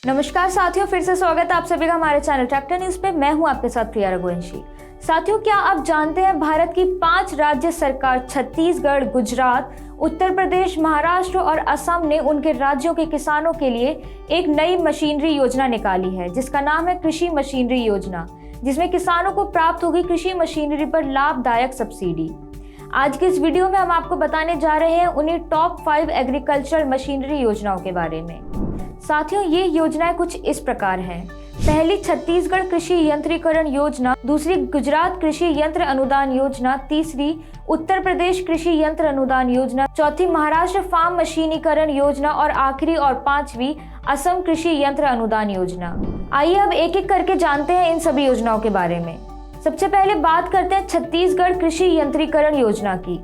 नमस्कार साथियों, फिर से स्वागत है आप सभी का हमारे चैनल ट्रैक्टर न्यूज पे। मैं हूं आपके साथ प्रिया रघुवंशी। साथियों, क्या आप जानते हैं भारत की 5 राज्य सरकार छत्तीसगढ़, गुजरात, उत्तर प्रदेश, महाराष्ट्र और असम ने उनके राज्यों के किसानों के लिए एक नई मशीनरी योजना निकाली है जिसका नाम है कृषि मशीनरी योजना, जिसमें किसानों को प्राप्त होगी कृषि मशीनरी पर लाभदायक सब्सिडी। आज के इस वीडियो में हम आपको बताने जा रहे हैं उन्हीं टॉप 5 एग्रीकल्चर मशीनरी योजनाओं के बारे में। साथियों, ये योजनाएं कुछ इस प्रकार हैं। पहली छत्तीसगढ़ कृषि यंत्रीकरण योजना, दूसरी गुजरात कृषि यंत्र अनुदान योजना, तीसरी उत्तर प्रदेश कृषि यंत्र अनुदान योजना, चौथी महाराष्ट्र फार्म मशीनीकरण योजना और आखिरी और 5वीं असम कृषि यंत्र अनुदान योजना। आइए अब एक एक करके जानते हैं इन सभी योजनाओं के बारे में। सबसे पहले बात करते हैं छत्तीसगढ़ कृषि यंत्रीकरण योजना की।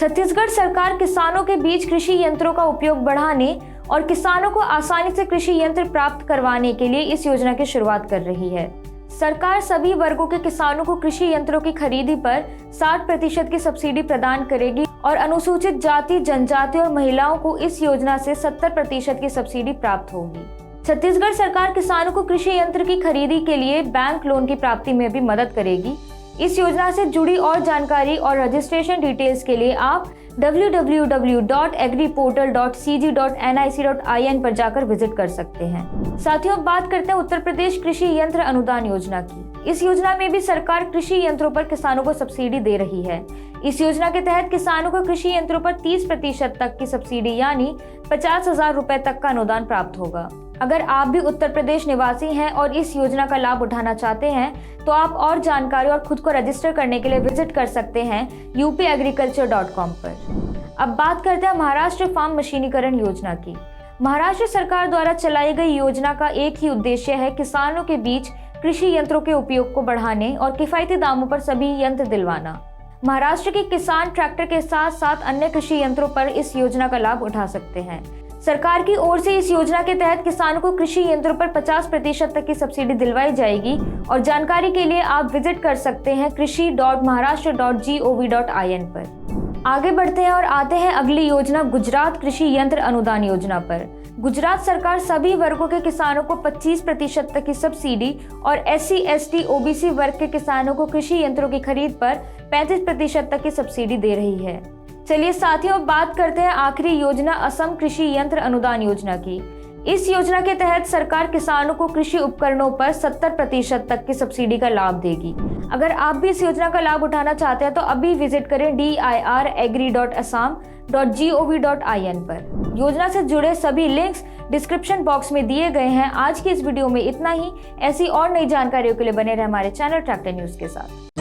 छत्तीसगढ़ सरकार किसानों के बीच कृषि यंत्रों का उपयोग बढ़ाने और किसानों को आसानी से कृषि यंत्र प्राप्त करवाने के लिए इस योजना की शुरुआत कर रही है। सरकार सभी वर्गों के किसानों को कृषि यंत्रों की खरीदी पर 60% की सब्सिडी प्रदान करेगी और अनुसूचित जाति, जनजाति और महिलाओं को इस योजना से 70% की सब्सिडी प्राप्त होगी। छत्तीसगढ़ सरकार किसानों को कृषि यंत्र की खरीदी के लिए बैंक लोन की प्राप्ति में भी मदद करेगी। इस योजना से जुड़ी और जानकारी और रजिस्ट्रेशन डिटेल्स के लिए आप www.agriportal.cg.nic.in पर जाकर विजिट कर सकते हैं। साथियों, अब बात करते हैं उत्तर प्रदेश कृषि यंत्र अनुदान योजना की। इस योजना में भी सरकार कृषि यंत्रों पर किसानों को सब्सिडी दे रही है। इस योजना के तहत किसानों को कृषि यंत्रों पर 30% तक की सब्सिडी यानी 50,000 रुपए तक का अनुदान प्राप्त होगा। अगर आप भी उत्तर प्रदेश निवासी हैं और इस योजना का लाभ उठाना चाहते हैं तो आप और जानकारी और खुद को रजिस्टर करने के लिए विजिट कर सकते हैं upagriculture.com पर। अब बात करते हैं महाराष्ट्र फार्म मशीनीकरण योजना की। महाराष्ट्र सरकार द्वारा चलाई गई योजना का एक ही उद्देश्य है किसानों के बीच कृषि यंत्रों के उपयोग को बढ़ाने और किफायती दामों पर सभी यंत्र दिलवाना। महाराष्ट्र के किसान ट्रैक्टर के साथ साथ अन्य कृषि यंत्रों पर इस योजना का लाभ उठा सकते हैं। सरकार की ओर से इस योजना के तहत किसानों को कृषि यंत्रों पर 50% तक की सब्सिडी दिलवाई जाएगी और जानकारी के लिए आप विजिट कर सकते हैं krishi.maharashtra.gov.in पर। आगे बढ़ते हैं और आते हैं अगली योजना गुजरात कृषि यंत्र अनुदान योजना पर। गुजरात सरकार सभी वर्गों के किसानों को 25% तक की सब्सिडी और SC, ST, OBC वर्ग के किसानों को कृषि यंत्रों की खरीद पर 35% तक की सब्सिडी दे रही है। चलिए साथियों, बात करते हैं आखिरी योजना असम कृषि यंत्र अनुदान योजना की। इस योजना के तहत सरकार किसानों को कृषि उपकरणों पर 70% तक की सब्सिडी का लाभ देगी। अगर आप भी इस योजना का लाभ उठाना चाहते हैं तो अभी विजिट करें diragri.assam.gov.in पर। योजना से जुड़े सभी लिंक्स डिस्क्रिप्शन बॉक्स में दिए गए हैं। आज की इस वीडियो में इतना ही। ऐसी और नई जानकारियों के लिए बने रहे हमारे चैनल ट्रैक्टर न्यूज के साथ।